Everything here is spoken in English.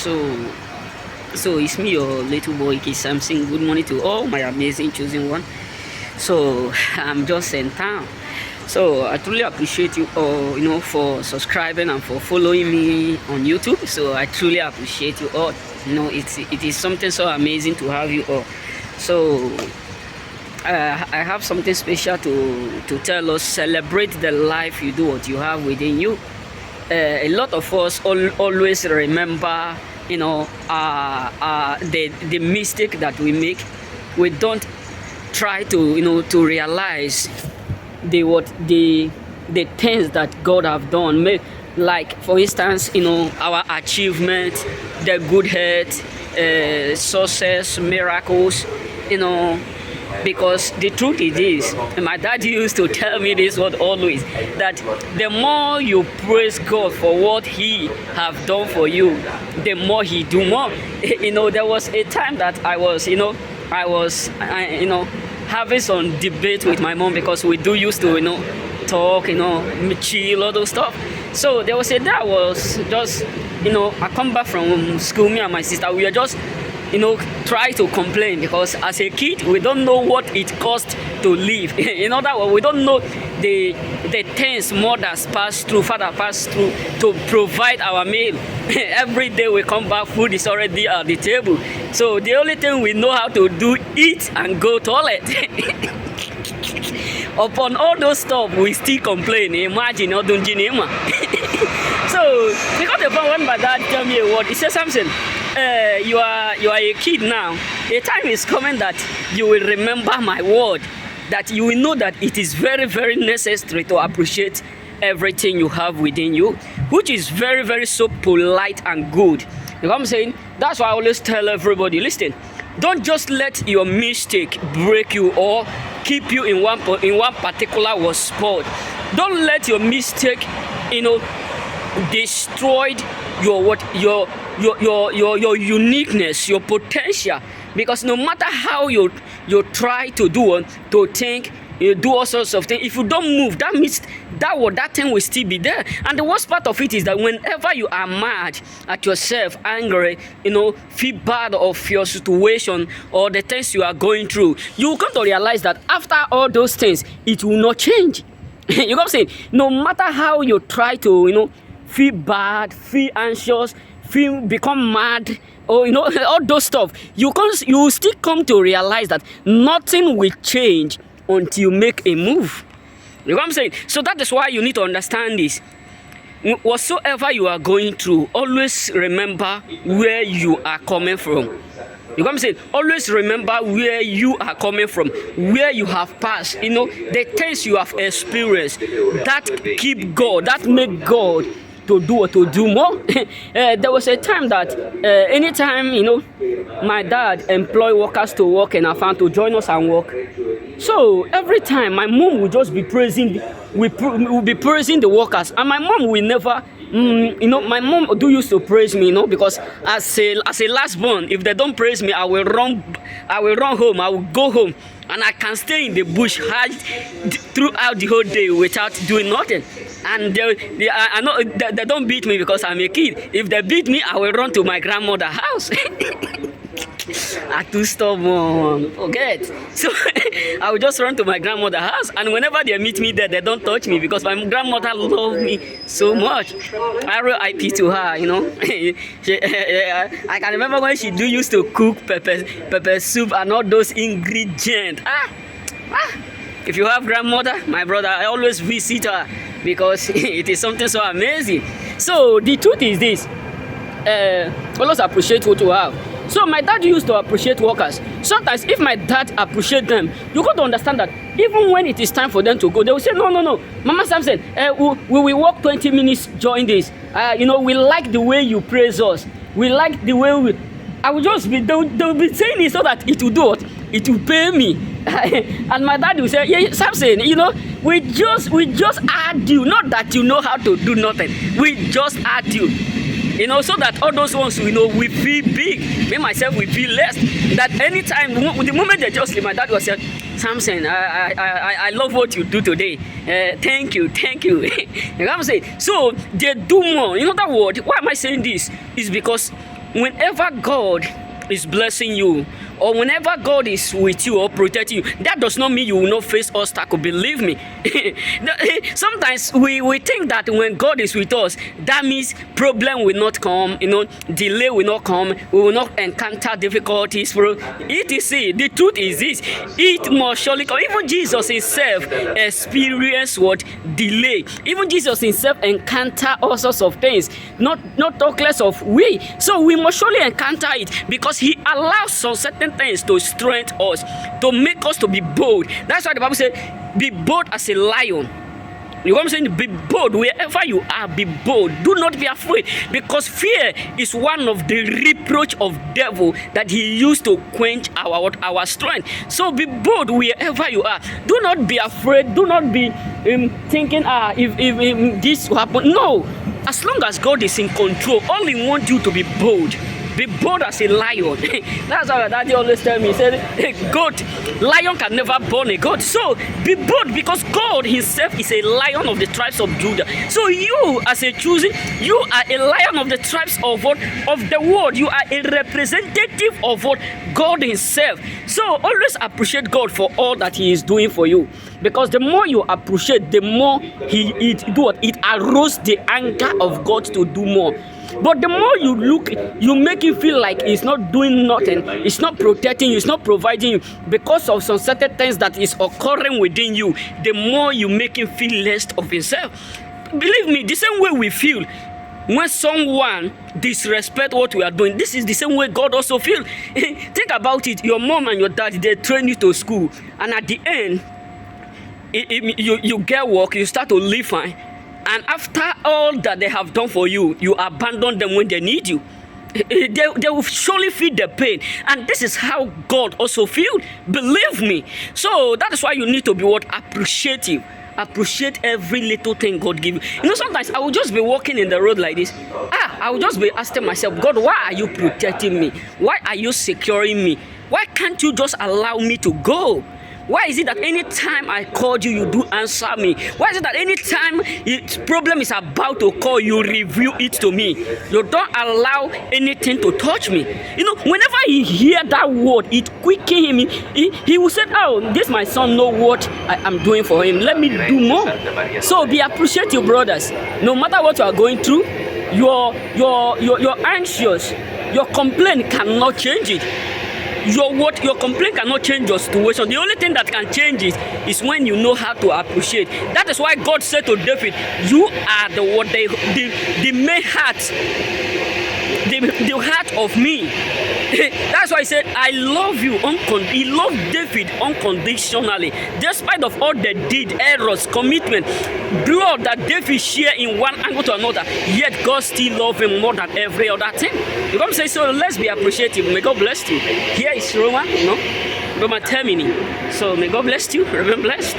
So it's me, your little boy K Samson. Good morning to all my amazing chosen one. So I'm just in town. So I truly appreciate you all, for subscribing and for following me on YouTube. So I truly appreciate you all. It is something so amazing to have you all. So I have something special to tell us. Celebrate the life you do, what you have within you. A lot of us always remember, the mistake that we make. We don't try to realize the things that God have done. Like for instance, our achievement, the good health, success, miracles, because the truth is this, and my dad used to tell me this word always, that the more you praise God for what he have done for you, the more he do more. There was a time that I was having some debate with my mom, because we do used to talk, chill, all those stuff. So there was a day I was just I come back from school, me and my sister, we are just try to complain, because as a kid we don't know what it costs to live. In other words, we don't know the things mothers pass through, father pass through to provide our meal. Every day we come back, food is already at the table. So the only thing we know how to do, eat and go toilet. Upon all those stuff, we still complain. Imagine, So because the point when my dad tell me a word, he said, Samson, you are a kid now. A time is coming that you will remember my word, that you will know that it is very, very necessary to appreciate everything you have within you, which is very, very so polite and good. You know what I'm saying? That's why I always tell everybody, listen, don't just let your mistake break you or keep you in one particular spot. Don't let your mistake, destroyed your uniqueness, your potential. Because no matter how you try to think, you do all sorts of things, if you don't move, that means that thing will still be there. And the worst part of it is that whenever you are mad at yourself, angry, feel bad of your situation or the things you are going through, you will come to realize that after all those things, it will not change. You know what I'm saying? No matter how you try to, feel bad, feel anxious, become mad, or all those stuff, you still come to realize that nothing will change until you make a move. You know what I'm saying? So that is why you need to understand this. Whatsoever you are going through, always remember where you are coming from. You know what I'm saying? Always remember where you are coming from, where you have passed, the things you have experienced, that keep God, that make God to do more. There was a time that anytime my dad employ workers to work in our farm to join us and work. So every time my mom would just be praising, we'll be praising the workers, and my mom will never. My mom do used to praise me, because as a last born, if they don't praise me, I will run home. I will go home, and I can stay in the bush throughout the whole day without doing nothing. And I know they don't beat me because I'm a kid. If they beat me, I will run to my grandmother's house. I'm too stubborn, forget. So I will just run to my grandmother's house, and whenever they meet me there, they don't touch me because my grandmother loves me so much. R.I.P. to her, I can remember when she used to cook pepper soup and all those ingredients. If you have grandmother, my brother, I always visit her because it is something so amazing. So the truth is this, always appreciate what you have. So my dad used to appreciate workers. Sometimes if my dad appreciate them, you got to understand that even when it is time for them to go, they will say, no, Mama Samson, we will work 20 minutes during this. We like the way you praise us. We like the way I will just be, they'll be saying it so that it will do what? It will pay me. And my dad will say, yeah, Samson, we just add you. Not that you know how to do nothing. We just add you. So that all those ones we feel big. Me myself, we feel less. That anytime, the moment they just leave, my dad was saying, Samson, I love what you do today. Thank you. You know what I'm saying? So they do more. In other words, why am I saying this? Is because whenever God is blessing you, or whenever God is with you or protecting you, that does not mean you will not face obstacle. Believe me. Sometimes we think that when God is with us, that means problem will not come, delay will not come, we will not encounter difficulties. The truth is this: it must surely come. Even Jesus himself experienced what? Delay. Even Jesus himself encounter all sorts of things, not talk less of we. So we must surely encounter it, because he allows some certain things to strengthen us, to make us to be bold. That's why the Bible says, be bold as a lion. You know what I'm saying? Be bold wherever you are. Be bold. Do not be afraid, because fear is one of the reproach of devil that he used to quench our strength. So be bold wherever you are. Do not be afraid. Do not be thinking if this will happen. No, as long as God is in control, all he wants you to be bold. Be bold as a lion. That's how my daddy always tell me. He said, hey, goat, lion can never born a goat. So be bold, because God himself is a lion of the tribes of Judah. So you, as a choosing, you are a lion of the tribes of what? Of the world. You are a representative of what? God himself. So always appreciate God for all that he is doing for you. Because the more you appreciate, the more it arouses the anger of God to do more. But the more you look, you make it feel like it's not doing nothing, it's not protecting you, it's not providing you, because of some certain things that is occurring within you, the more you make him feel less of himself. Believe me, the same way we feel when someone disrespect what we are doing, this is the same way God also feels. Think about it. Your mom and your dad, they train you to school, and at the end, you get work, you start to live fine. And after all that they have done for you, you abandon them when they need you. They will surely feel the pain. And this is how God also feels. Believe me. So that is why you need to be what? Appreciative. Appreciate every little thing God gives you. Sometimes I will just be walking in the road like this. I will just be asking myself, God, why are you protecting me? Why are you securing me? Why can't you just allow me to go? Why is it that any time I called you, you do answer me? Why is it that any time problem is about to call, you reveal it to me? You don't allow anything to touch me. Whenever he hear that word, it quicken him. He will say, oh, this my son know what I am doing for him. Let me do more. So be appreciative, brothers. No matter what you are going through, you're anxious. Your complaint cannot change it. Your complaint cannot change your situation. The only thing that can change it is when you know how to appreciate. That is why God said to David, you are the main heart, the heart of me. That's why he said, I love you. He loved David unconditionally, despite of all they did, errors, commitment, blood that David shared in one angle to another. Yet God still loved him more than every other thing. You come say, so let's be appreciative. May God bless you. Here is Roman, Roman termini. So may God bless you. Remain blessed.